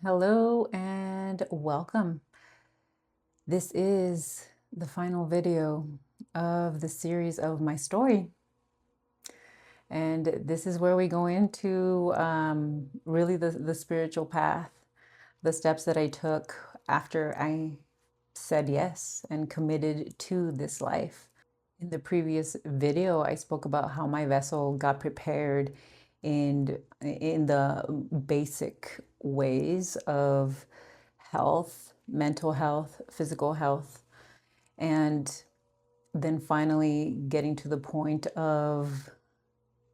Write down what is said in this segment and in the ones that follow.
Hello and welcome. This is the final video of the series of my story. And this is where we go into really the spiritual path, the steps that I took after I said yes and committed to this life. In the previous video, I spoke about how my vessel got prepared in the basic ways of health, mental health, physical health, and then finally getting to the point of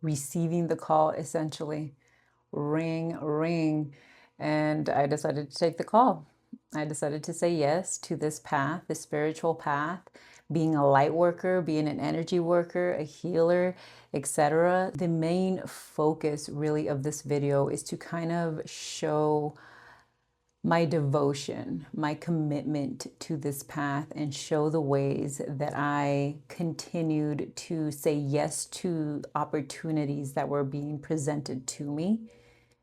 receiving the call, essentially. Ring, ring. And I decided to take the call. I decided to say yes to this path, this spiritual path, being a light worker, being an energy worker, a healer, etc. The main focus really of this video is to kind of show my devotion, my commitment to this path, and show the ways that I continued to say yes to opportunities that were being presented to me.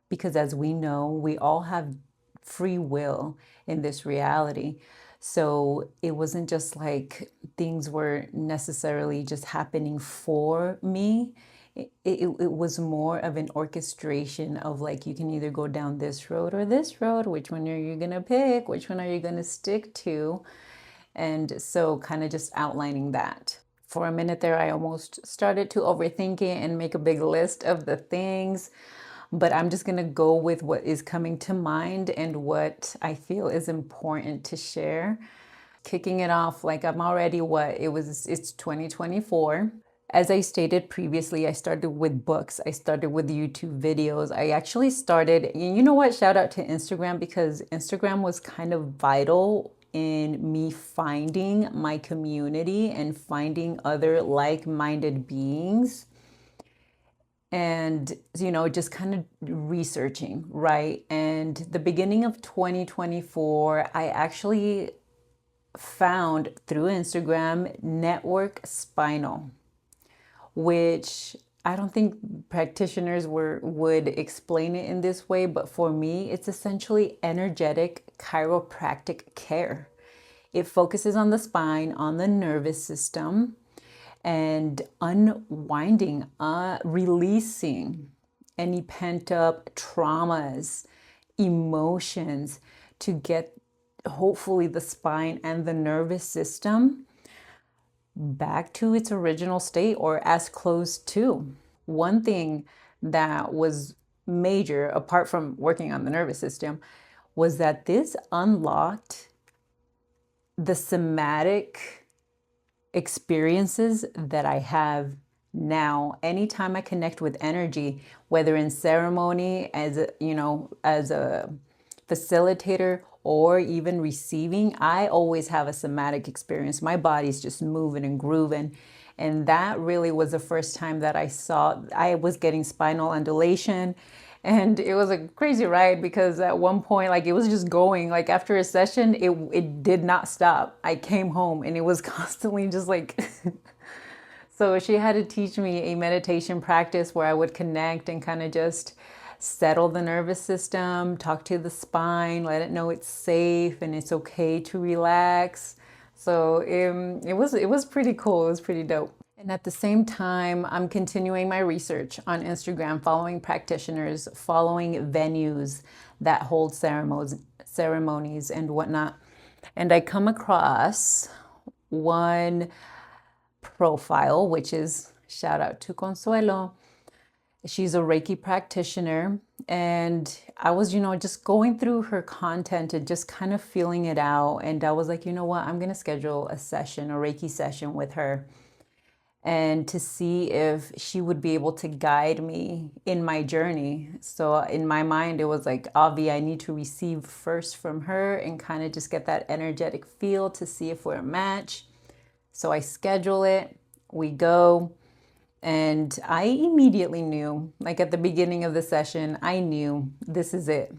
Because as we know, we all have free will in this reality. So it wasn't just like things were necessarily just happening for me. It was more of an orchestration of like, you can either go down this road or this road. Which one are you going to pick? Which one are you going to stick to? And so kind of just outlining that. For a minute there, I almost started to overthink it and make a big list of the things. But I'm just going to go with what is coming to mind and what I feel is important to share. Kicking it off, like I'm already it's 2024. As I stated previously, I started with books. I started with YouTube videos. I actually started, you know what? Shout out to Instagram, because Instagram was kind of vital in me finding my community and finding other like-minded beings. And, just kind of researching, right? And the beginning of 2024, I actually found through Instagram Network Spinal, which I don't think practitioners would explain it in this way, but for me, it's essentially energetic chiropractic care. It focuses on the spine, on the nervous system, and unwinding, releasing any pent up traumas, emotions, to get hopefully the spine and the nervous system back to its original state or as close to. One thing that was major, apart from working on the nervous system, was that this unlocked the somatic experiences that I have now. Anytime I connect with energy, whether in ceremony, as a facilitator, or even receiving, I always have a somatic experience. My body's just moving and grooving. And that really was the first time that I was getting spinal undulation. And it was a crazy ride, because at one point, like, it was just going, like, after a session, it did not stop. I came home and it was constantly just like, so she had to teach me a meditation practice where I would connect and kind of just settle the nervous system, talk to the spine, let it know it's safe and it's okay to relax. So it was pretty cool. It was pretty dope. And at the same time, I'm continuing my research on Instagram, following practitioners, following venues that hold ceremonies and whatnot. And I come across one profile, which is, shout out to Consuelo. She's a Reiki practitioner. And I was, just going through her content and just kind of feeling it out. And I was like, you know what? I'm going to schedule a Reiki session with her, and to see if she would be able to guide me in my journey. So in my mind, it was like, Avi, I need to receive first from her and kind of just get that energetic feel to see if we're a match. So I schedule it, we go, and I immediately knew, like at the beginning of the session, I knew this is it.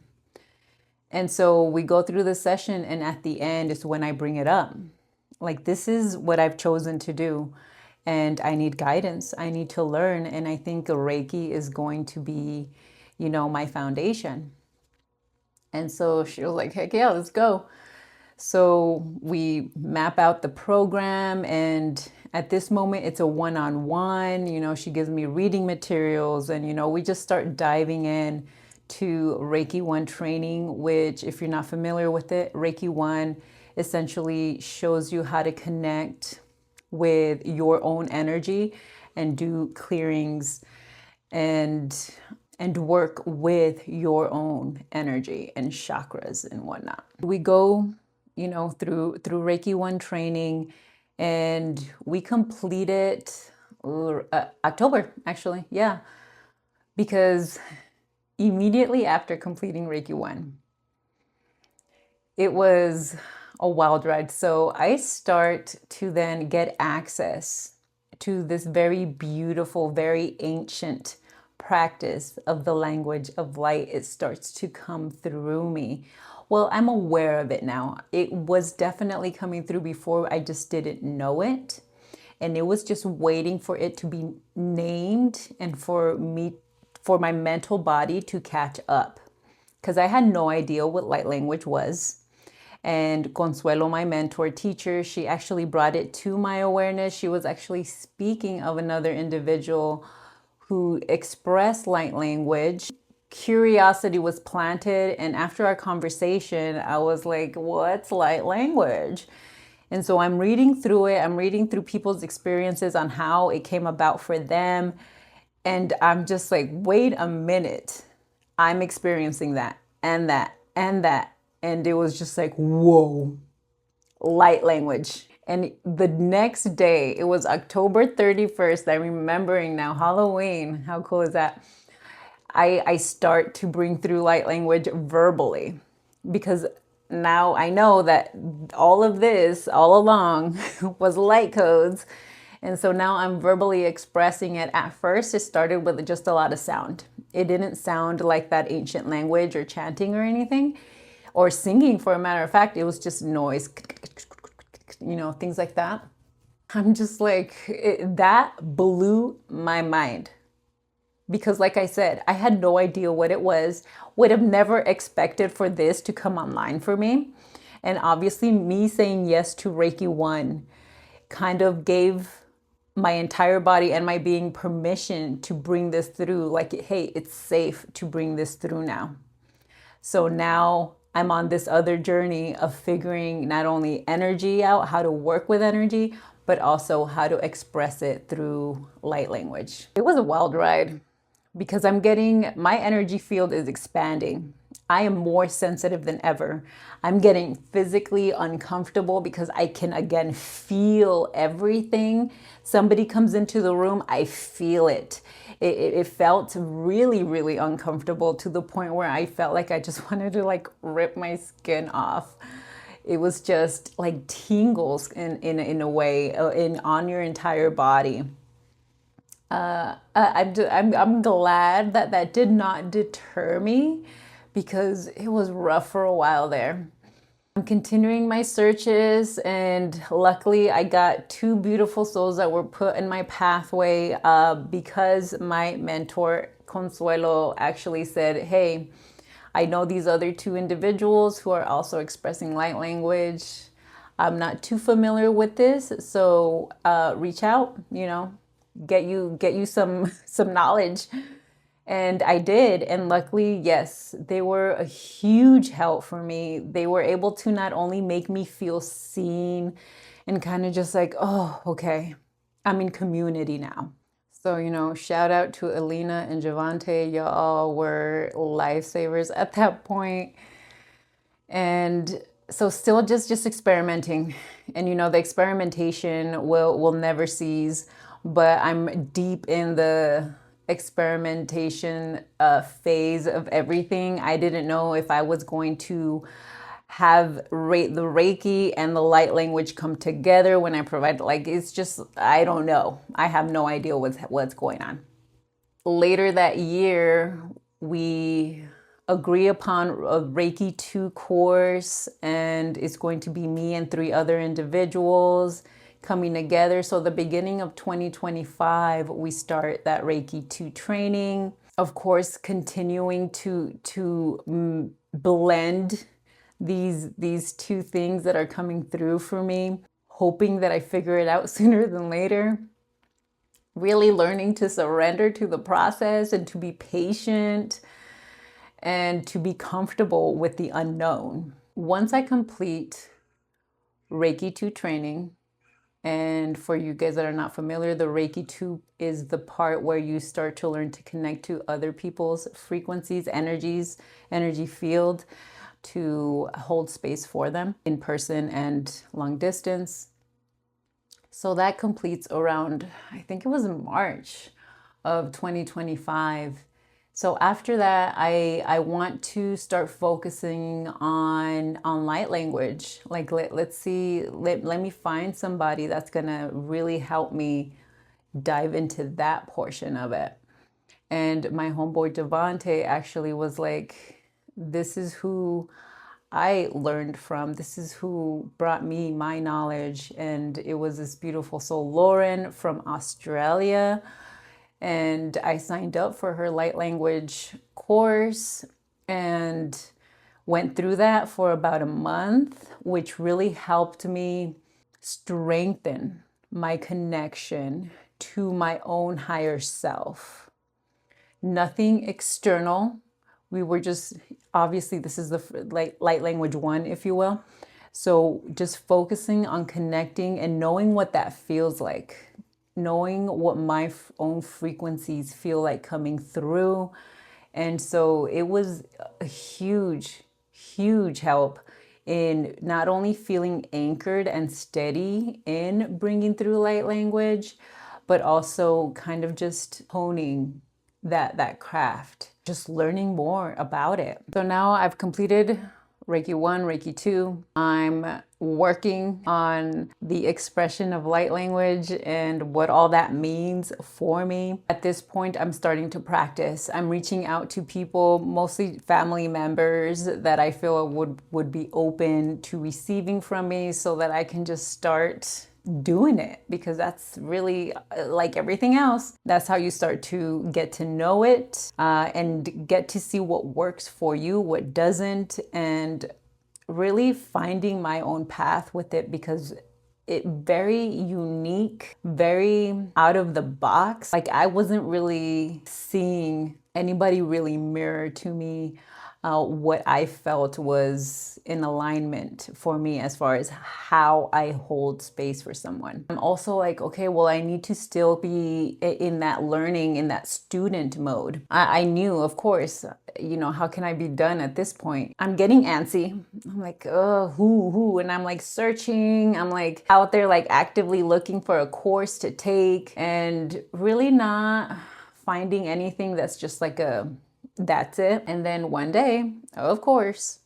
And so we go through the session, and at the end is when I bring it up. Like, this is what I've chosen to do, and I need guidance. I need to learn. And I think Reiki is going to be, my foundation. And so she was like, heck yeah, let's go. So we map out the program, and at this moment it's a one-on-one. She gives me reading materials, and we just start diving in to Reiki 1 training, which, if you're not familiar with it, Reiki 1 essentially shows you how to connect with your own energy and do clearings and work with your own energy and chakras and whatnot. We go, through Reiki 1 training, and we complete it October, actually. Yeah. Because immediately after completing Reiki 1, it was a wild ride. So I start to then get access to this very beautiful, very ancient practice of the language of light. It starts to come through me. Well, I'm aware of it now. It was definitely coming through before, I just didn't know it. And it was just waiting for it to be named and for my mental body to catch up. Because I had no idea what light language was. And Consuelo, my mentor teacher, she actually brought it to my awareness. She was actually speaking of another individual who expressed light language. Curiosity was planted, and after our conversation, I was like, what's light language? And so I'm reading through it. I'm reading through people's experiences on how it came about for them. And I'm just like, wait a minute. I'm experiencing that and that and that. And it was just like, whoa, light language. And the next day, it was October 31st. I'm remembering now, Halloween. How cool is that? I start to bring through light language verbally, because now I know that all of this all along was light codes. And so now I'm verbally expressing it. At first, it started with just a lot of sound. It didn't sound like that ancient language or chanting or anything, or singing, for a matter of fact. It was just noise, things like that. I'm just like, that blew my mind. Because like I said, I had no idea what it was, would have never expected for this to come online for me. And obviously me saying yes to Reiki 1 kind of gave my entire body and my being permission to bring this through. Like, hey, it's safe to bring this through now. So now I'm on this other journey of figuring not only energy out, how to work with energy, but also how to express it through light language. It was a wild ride, because my energy field is expanding. I am more sensitive than ever. I'm getting physically uncomfortable because I can again feel everything. Somebody comes into the room, I feel it. It felt really, really uncomfortable, to the point where I felt like I just wanted to like rip my skin off. It was just like tingles in a way on your entire body. I'm glad that did not deter me, because it was rough for a while there. I'm continuing my searches, and luckily I got two beautiful souls that were put in my pathway, because my mentor Consuelo actually said, hey, I know these other two individuals who are also expressing light language. I'm not too familiar with this, so reach out, get you some knowledge. And I did. And luckily, yes, they were a huge help for me. They were able to not only make me feel seen and kind of just like, oh, okay, I'm in community now. So, shout out to Alina and Javante. Y'all were lifesavers at that point. And so still just experimenting. And the experimentation will never cease, but I'm deep in the experimentation phase of everything. I didn't know if I was going to have the Reiki and the light language come together when I provide, it's just, I don't know. I have no idea what's going on. Later that year, we agree upon a Reiki 2 course, and it's going to be me and 3 other individuals coming together. So the beginning of 2025, we start that Reiki 2 training. Of course, continuing to blend these two things that are coming through for me, hoping that I figure it out sooner than later. Really learning to surrender to the process and to be patient and to be comfortable with the unknown. Once I complete Reiki 2 training, and for you guys that are not familiar, the Reiki 2 is the part where you start to learn to connect to other people's frequencies, energies, energy field, to hold space for them in person and long distance. So that completes around, I think it was in March of 2025. So after that, I want to start focusing on light language. Like let's see, let me find somebody that's gonna really help me dive into that portion of it. And my homeboy Devante actually was like, this is who I learned from. This is who brought me my knowledge. And it was this beautiful soul, Lauren from Australia. And I signed up for her light language course and went through that for about a month, which really helped me strengthen my connection to my own higher self. Nothing external. We were just, obviously, this is the light language 1, if you will. So just focusing on connecting and knowing what that feels like, knowing what my own frequencies feel like coming through. And so it was a huge, huge help in not only feeling anchored and steady in bringing through light language, but also kind of just honing that craft, just learning more about it. So now I've completed Reiki 1, Reiki 2. I'm working on the expression of light language and what all that means for me. At this point, I'm starting to practice. I'm reaching out to people, mostly family members that I feel would be open to receiving from me so that I can just start doing it, because that's really like everything else. That's how you start to get to know it and get to see what works for you, what doesn't, and really finding my own path with it, because it very unique, very out of the box. Like I wasn't really seeing anybody really mirror to me what I felt was in alignment for me as far as how I hold space for someone. I'm also like, okay, well, I need to still be in that learning, in that student mode. I knew, of course, you know, how can I be done at this point? I'm getting antsy. I'm like, oh, who? And I'm like searching. I'm like out there, like actively looking for a course to take and really not finding anything that's just like that's it. And then one day, of course,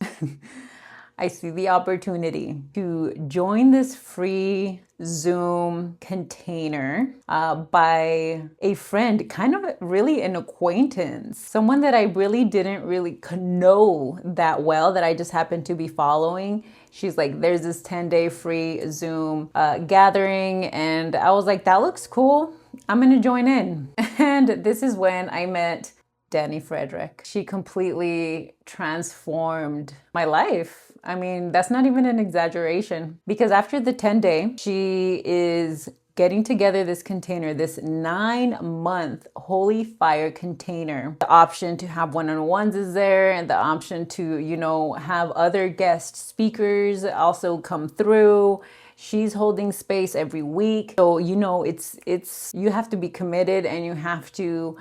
I see the opportunity to join this free Zoom container by a friend, kind of really an acquaintance, someone that I really didn't really know that well, that I just happened to be following. She's like, there's this 10-day free Zoom gathering. And I was like, that looks cool. I'm going to join in. And this is when I met Danny Frederick. She completely transformed my life. I mean, that's not even an exaggeration, because after the 10-day, she is getting together this container, this 9-month holy fire container. The option to have one-on-ones is there, and the option to, you know, have other guest speakers also come through. She's holding space every week. So, you know, it's you have to be committed and you have to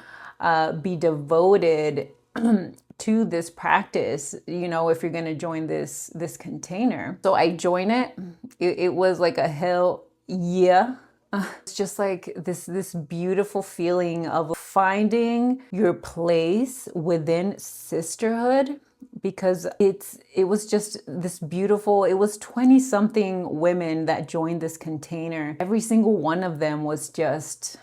be devoted to this practice, you know, if you're going to join this container. So I join it. It was like a hell yeah. It's just like this beautiful feeling of finding your place within sisterhood, because it was just this beautiful, it was 20 something women that joined this container. Every single one of them was just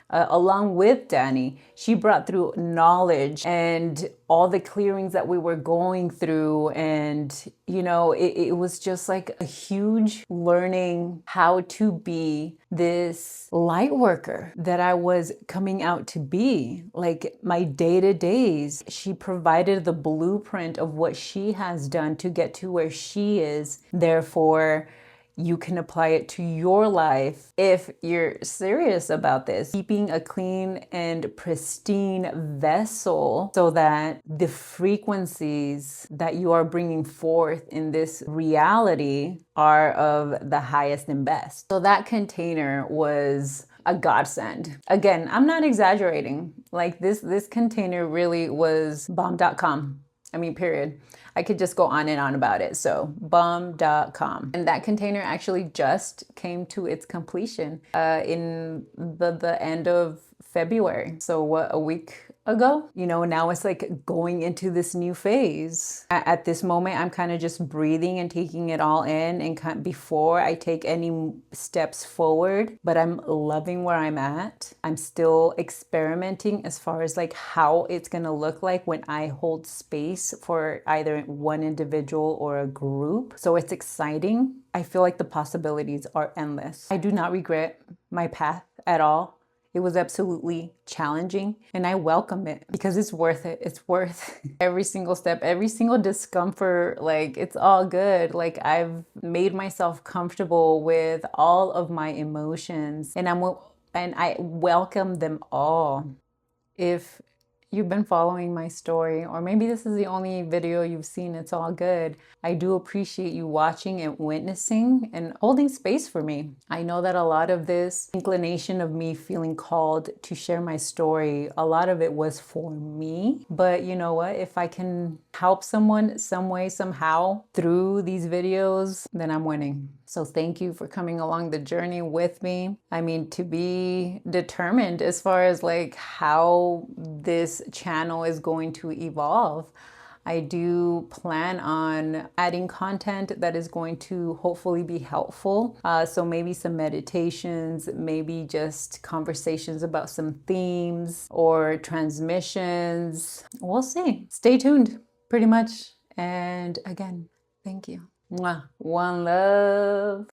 along with Danny. She brought through knowledge and all the clearings that we were going through. And, you know, it was just like a huge learning how to be this light worker that I was coming out to be. Like my day-to-days, she provided the blueprint of what she has done to get to where she is. Therefore, you can apply it to your life if you're serious about this. Keeping a clean and pristine vessel so that the frequencies that you are bringing forth in this reality are of the highest and best. So that container was a godsend. Again, I'm not exaggerating. Like this container really was bomb.com. I mean, period. I could just go on and on about it. So bomb.com. And that container actually just came to its completion in the end of February. So what, a week ago? You know, now it's like going into this new phase. At this moment, I'm kind of just breathing and taking it all in and before I take any steps forward, but I'm loving where I'm at. I'm still experimenting as far as like how it's going to look like when I hold space for either one individual or a group. So it's exciting. I feel like the possibilities are endless. I do not regret my path at all. It was absolutely challenging and I welcome it because it's worth it. It's worth every single step, every single discomfort. Like it's all good. Like I've made myself comfortable with all of my emotions and I welcome them all. If you've been following my story, or maybe this is the only video you've seen, it's all good. I do appreciate you watching and witnessing and holding space for me. I know that a lot of this inclination of me feeling called to share my story, a lot of it was for me. But you know what? If I can help someone some way, somehow through these videos, then I'm winning. So thank you for coming along the journey with me. I mean, to be determined as far as like how this channel is going to evolve. I do plan on adding content that is going to hopefully be helpful. So maybe some meditations, maybe just conversations about some themes or transmissions. We'll see. Stay tuned, pretty much. And again, thank you. Mwah. One love.